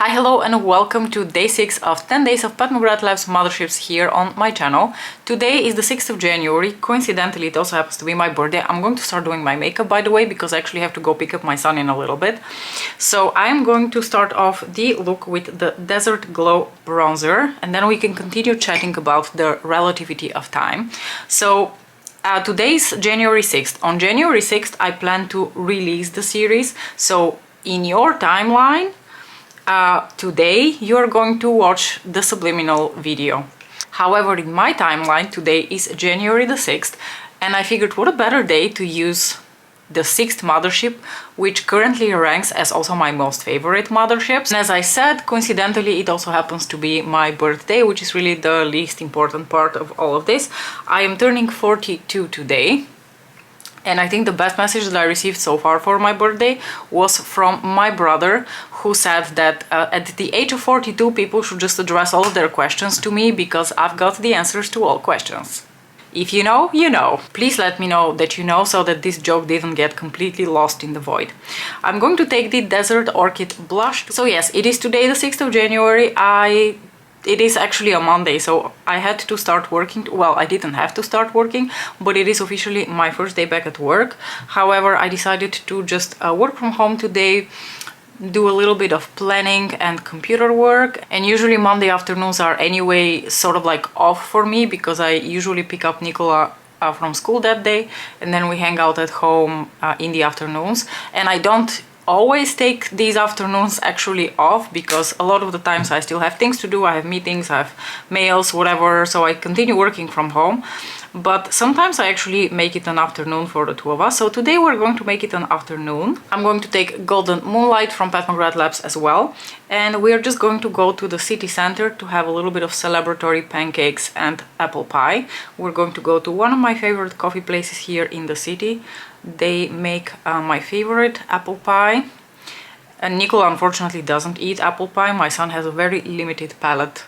Hi, hello and welcome to day 6 of 10 days of Pat McGrath Labs Motherships here on my channel. Today is the 6th of January. Coincidentally, it also happens to be my birthday. I'm going to start doing my makeup, by the way, because I actually have to go pick up my son in a little bit. So I'm going to start off the look with the Desert Glow bronzer, and then we can continue chatting about the relativity of time. So today's January 6th. On January 6th, I plan to release the series. So in your timeline, today you're going to watch the subliminal video. However, in my timeline, today is January the 6th, and I figured what a better day to use the 6th Mothership, which currently ranks as also my most favorite Motherships. And as I said, coincidentally, it also happens to be my birthday, which is really the least important part of all of this. I am turning 42 today. And I think the best message that I received so far for my birthday was from my brother, who said that at the age of 42, people should just address all of their questions to me because I've got the answers to all questions. If you know, you know. Please let me know that you know so that this joke didn't get completely lost in the void. I'm going to take the Desert Orchid blush. So yes, it is today the 6th of January. It is actually a Monday, so I had to start working. Well, I didn't have to start working, but it is officially my first day back at work. However, I decided to just work from home today, do a little bit of planning and computer work. And usually Monday afternoons are anyway sort of like off for me because I usually pick up Nicola from school that day, and then we hang out at home in the afternoons. And I don't always take these afternoons actually off because a lot of the times I still have things to do. I have meetings, I have mails, whatever, so I continue working from home. But sometimes I actually make it an afternoon for the two of us. So today we're going to make it an afternoon. I'm going to take Golden Moonlight from Pat McGrath Labs as well. And we're just going to go to the city center to have a little bit of celebratory pancakes and apple pie. We're going to go to one of my favorite coffee places here in the city. They make my favorite apple pie. And Nicola unfortunately doesn't eat apple pie. My son has a very limited palate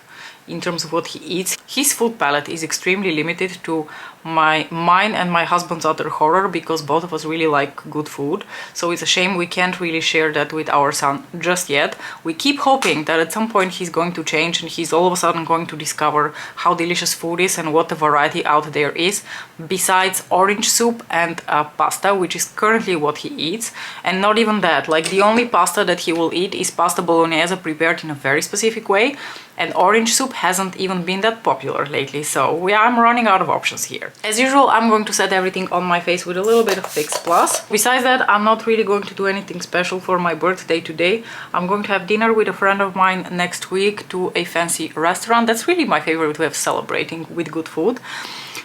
in terms of what he eats. His food palette is extremely limited to mine and my husband's utter horror because both of us really like good food. So it's a shame we can't really share that with our son just yet. We keep hoping that at some point he's going to change and he's all of a sudden going to discover how delicious food is and what the variety out there is besides orange soup and pasta, which is currently what he eats. And not even that, like the only pasta that he will eat is pasta bolognese prepared in a very specific way, and orange soup hasn't even been that popular lately, so I'm running out of options here. As usual, I'm going to set everything on my face with a little bit of Fix Plus. Besides that, I'm not really going to do anything special for my birthday today. I'm going to have dinner with a friend of mine next week to a fancy restaurant. That's really my favorite way of celebrating with good food.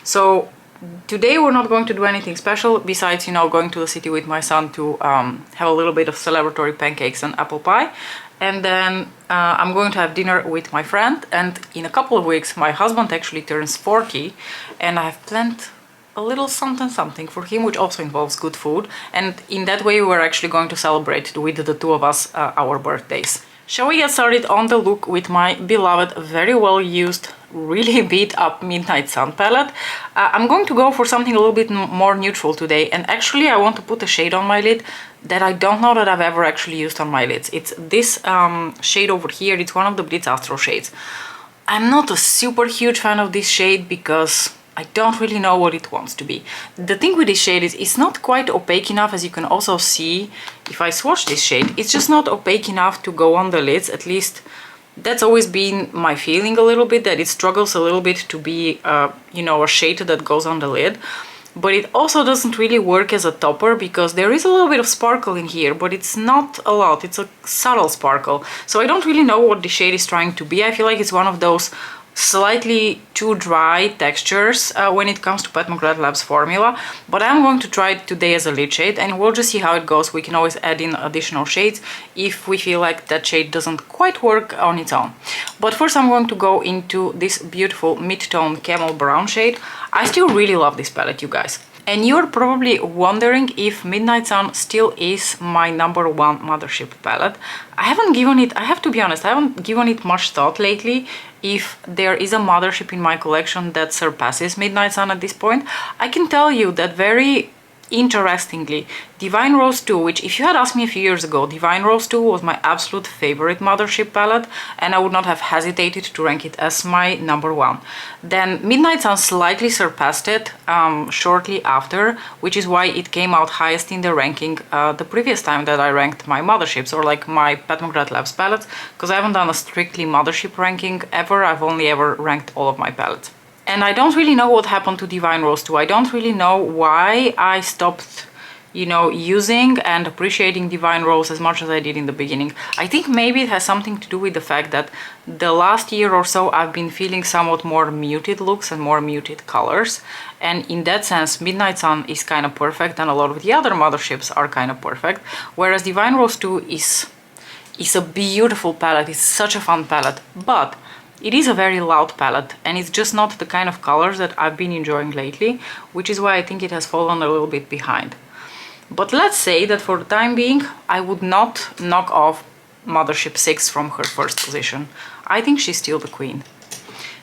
So today we're not going to do anything special besides, you know, going to the city with my son to have a little bit of celebratory pancakes and apple pie. And then I'm going to have dinner with my friend, and in a couple of weeks my husband actually turns 40, and I have planned a little something for him, which also involves good food, and in that way we're actually going to celebrate with the two of us our birthdays. Shall we get started on the look with my beloved, very well used, really beat up Midnight Sun palette? I'm going to go for something a little bit more neutral today, and actually I want to put a shade on my lid that I don't know that I've ever actually used on my lids. It's this shade over here. It's one of the Blitz Astro shades. I'm not a super huge fan of this shade because I don't really know what it wants to be. The thing with this shade is it's not quite opaque enough, as you can also see if I swatch this shade. It's just not opaque enough to go on the lids. At least that's always been my feeling a little bit, that it struggles a little bit to be, you know, a shade that goes on the lid. But it also doesn't really work as a topper because there is a little bit of sparkle in here, but it's not a lot. It's a subtle sparkle. So I don't really know what the shade is trying to be. I feel like it's one of those slightly too dry textures when it comes to Pat McGrath Labs formula, but I'm going to try it today as a lid shade and we'll just see how it goes. We can always add in additional shades if we feel like that shade doesn't quite work on its own. But first I'm going to go into this beautiful mid-tone camel brown shade. I still really love this palette, you guys. And you're probably wondering if Midnight Sun still is my #1 Mothership palette. I have to be honest, I haven't given it much thought lately if there is a Mothership in my collection that surpasses Midnight Sun at this point. I can tell you that very Interestingly, Divine Rose 2, which if you had asked me a few years ago, Divine Rose 2 was my absolute favorite Mothership palette, and I would not have hesitated to rank it as my number one. Then Midnight Sun slightly surpassed it shortly after, which is why it came out highest in the ranking the previous time that I ranked my Motherships, or like my Pat McGrath Labs palettes, because I haven't done a strictly Mothership ranking ever. I've only ever ranked all of my palettes. And I don't really know what happened to Divine Rose 2. I don't really know why I stopped, you know, using and appreciating Divine Rose as much as I did in the beginning. I think maybe it has something to do with the fact that the last year or so I've been feeling somewhat more muted looks and more muted colors. And in that sense, Midnight Sun is kind of perfect, and a lot of the other Motherships are kind of perfect. Whereas Divine Rose 2 is a beautiful palette. It's such a fun palette. But it is a very loud palette, and it's just not the kind of colors that I've been enjoying lately, which is why I think it has fallen a little bit behind. But let's say that for the time being, I would not knock off Mothership 6 from her first position. I think she's still the queen.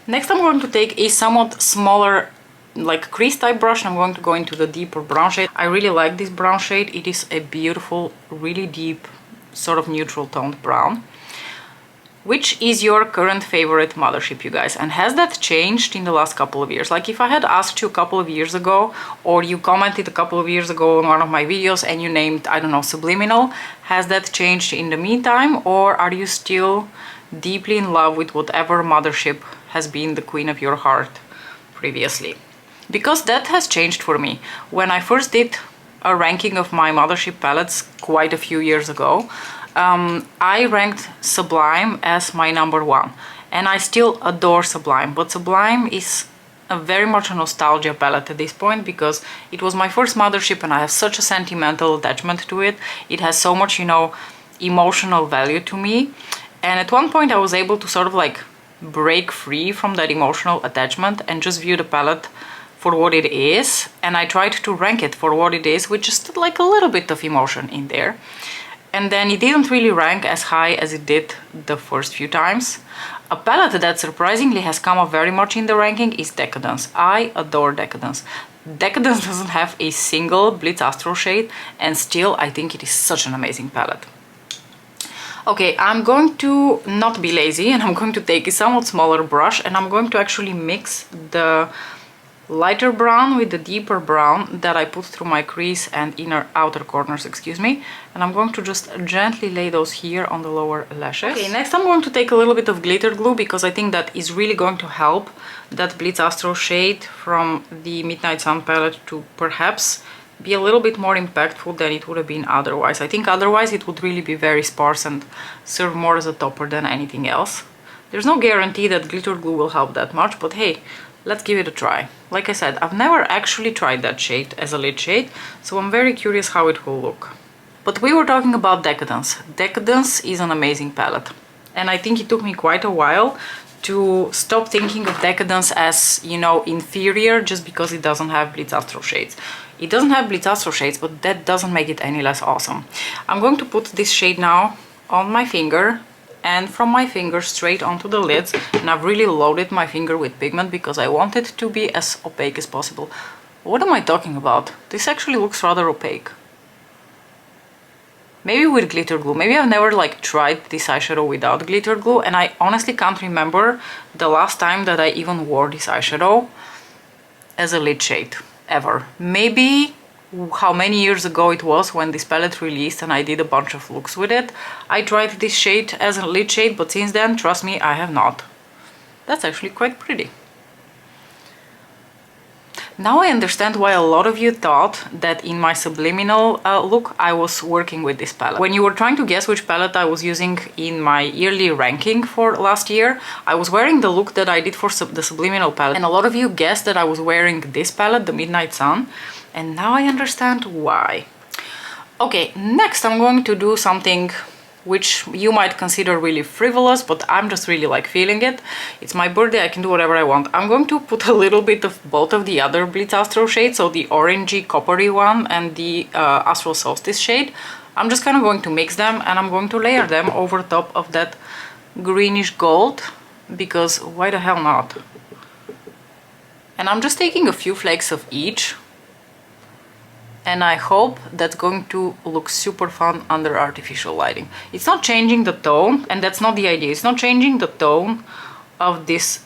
Next I'm going to take a somewhat smaller, like crease type brush. I'm going to go into the deeper brown shade. I really like this brown shade. It is a beautiful, really deep, sort of neutral toned brown. Which is your current favorite Mothership, you guys? And has that changed in the last couple of years? Like if I had asked you a couple of years ago, or you commented a couple of years ago on one of my videos and you named, I don't know, Subliminal, has that changed in the meantime? Or are you still deeply in love with whatever Mothership has been the queen of your heart previously? Because that has changed for me. When I first did a ranking of my Mothership palettes quite a few years ago, I ranked Sublime as my number one, and I still adore Sublime, but Sublime is very much a nostalgia palette at this point, because it was my first Mothership and I have such a sentimental attachment to it. It has so much, you know, emotional value to me, and at one point I was able to sort of like break free from that emotional attachment and just view the palette for what it is, and I tried to rank it for what it is with just like a little bit of emotion in there. And then it didn't really rank as high as it did the first few times. A palette that surprisingly has come up very much in the ranking is Decadence. I adore Decadence. Decadence doesn't have a single Blitz Astro shade, and still I think it is such an amazing palette. Okay, I'm going to not be lazy, and I'm going to take a somewhat smaller brush, and I'm going to actually mix the lighter brown with the deeper brown that I put through my crease and outer corners, excuse me, and I'm going to just gently lay those here on the lower lashes. Okay, next I'm going to take a little bit of glitter glue, because I think that is really going to help that Blitz Astro shade from the Midnight Sun palette to perhaps be a little bit more impactful than it would have been otherwise. I think otherwise it would really be very sparse and serve more as a topper than anything else. There's no guarantee that glitter glue will help that much, but hey, let's give it a try. Like I said, I've never actually tried that shade as a lid shade, so I'm very curious how it will look. But we were talking about Decadence. Decadence is an amazing palette, and I think it took me quite a while to stop thinking of Decadence as, you know, inferior just because it doesn't have Blitz Astro shades. It doesn't have Blitz Astro shades, but that doesn't make it any less awesome. I'm going to put this shade now on my finger, and from my finger straight onto the lids, and I've really loaded my finger with pigment because I want it to be as opaque as possible. What am I talking about? This actually looks rather opaque. Maybe with glitter glue. Maybe I've never like tried this eyeshadow without glitter glue, and I honestly can't remember the last time that I even wore this eyeshadow as a lid shade, ever. Maybe how many years ago it was when this palette released and I did a bunch of looks with it. I tried this shade as a lid shade, but since then, trust me, I have not. That's actually quite pretty. Now I understand why a lot of you thought that in my Subliminal look I was working with this palette. When you were trying to guess which palette I was using in my yearly ranking for last year, I was wearing the look that I did for the Subliminal palette, and a lot of you guessed that I was wearing this palette, the Midnight Sun, and now I understand why. Okay, next I'm going to do something which you might consider really frivolous, but I'm just really like feeling it. It's my birthday, I can do whatever I want. I'm going to put a little bit of both of the other Blitz Astro shades, so the orangey coppery one and the Astral Solstice shade. I'm just kind of going to mix them, and I'm going to layer them over top of that greenish gold, because why the hell not? And I'm just taking a few flakes of each and I hope that's going to look super fun under artificial lighting. It's not changing the tone, and that's not the idea. It's not changing the tone of this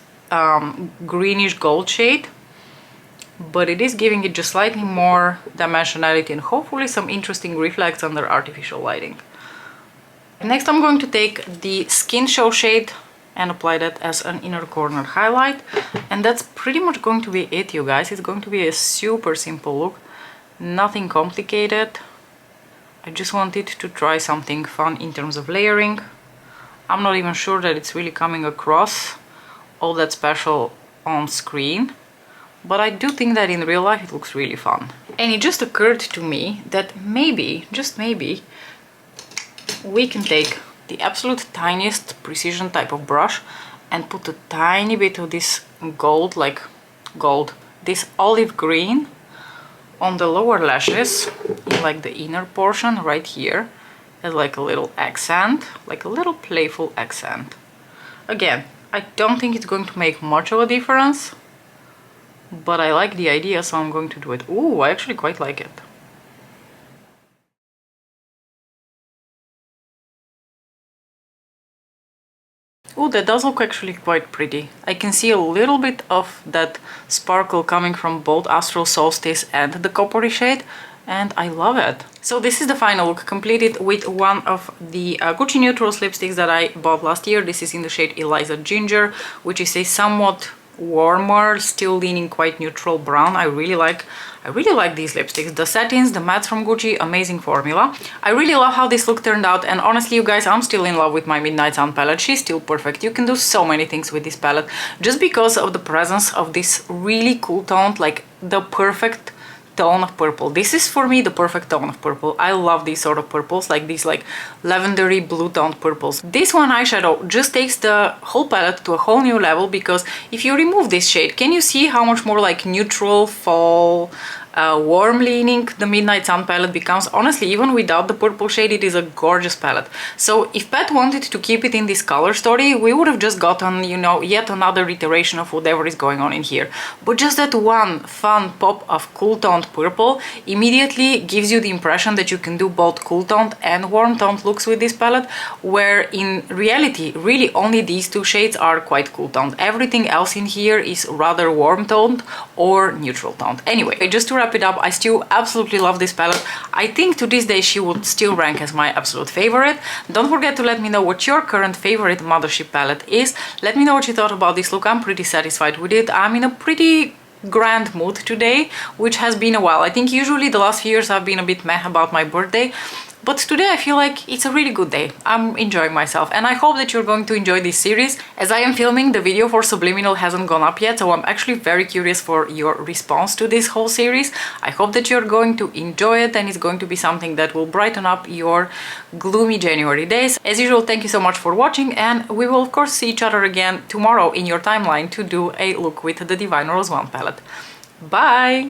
greenish gold shade, but it is giving it just slightly more dimensionality and hopefully some interesting reflex under artificial lighting. Next, I'm going to take the Skin Show shade and apply that as an inner corner highlight, and that's pretty much going to be it, you guys. It's going to be a super simple look, nothing complicated. I just wanted to try something fun in terms of layering. I'm not even sure that it's really coming across all that special on screen, but I do think that in real life it looks really fun. And it just occurred to me that maybe, just maybe, we can take the absolute tiniest precision type of brush and put a tiny bit of this this olive green on the lower lashes, in like the inner portion right here, as like a little accent, like a little playful accent. Again, I don't think it's going to make much of a difference, but I like the idea, so I'm going to do it. Ooh, I actually quite like it. Oh, that does look actually quite pretty. I can see a little bit of that sparkle coming from both Astral Solstice and the coppery shade, and I love it. So this is the final look, completed with one of the Gucci Neutrals lipsticks that I bought last year. This is in the shade Eliza Ginger, which is a somewhat warmer, still leaning quite neutral brown. I really like these lipsticks. The satins, the mattes from Gucci, amazing formula. I really love how this look turned out, and honestly, you guys, I'm still in love with my Midnight Sun palette. She's still perfect. You can do so many things with this palette just because of the presence of this really cool tone, like the perfect tone of purple. This is for me the perfect tone of purple. I love these sort of purples, like these like lavendery blue toned purples. This one eyeshadow just takes the whole palette to a whole new level, because if you remove this shade, can you see how much more like neutral, fall, warm leaning the Midnight Sun palette becomes? Honestly, even without the purple shade, it is a gorgeous palette. So if Pat wanted to keep it in this color story, we would have just gotten, you know, yet another iteration of whatever is going on in here. But just that one fun pop of cool toned purple immediately gives you the impression that you can do both cool toned and warm toned looks with this palette, where in reality, really only these two shades are quite cool toned. Everything else in here is rather warm toned or neutral toned. Anyway, just to wrap it up, I still absolutely love this palette. I think to this day she would still rank as my absolute favorite. Don't forget to let me know what your current favorite Mothership palette is. Let me know what you thought about this look. I'm pretty satisfied with it. I'm in a pretty grand mood today, which has been a while. I think usually the last few years I've been a bit meh about my birthday, but today I feel like it's a really good day. I'm enjoying myself, and I hope that you're going to enjoy this series. As I am filming, the video for Subliminal hasn't gone up yet, so I'm actually very curious for your response to this whole series. I hope that you're going to enjoy it, and it's going to be something that will brighten up your gloomy January days. As usual, thank you so much for watching, and we will of course see each other again tomorrow in your timeline to do a look with the Divine Rose 1 palette. Bye!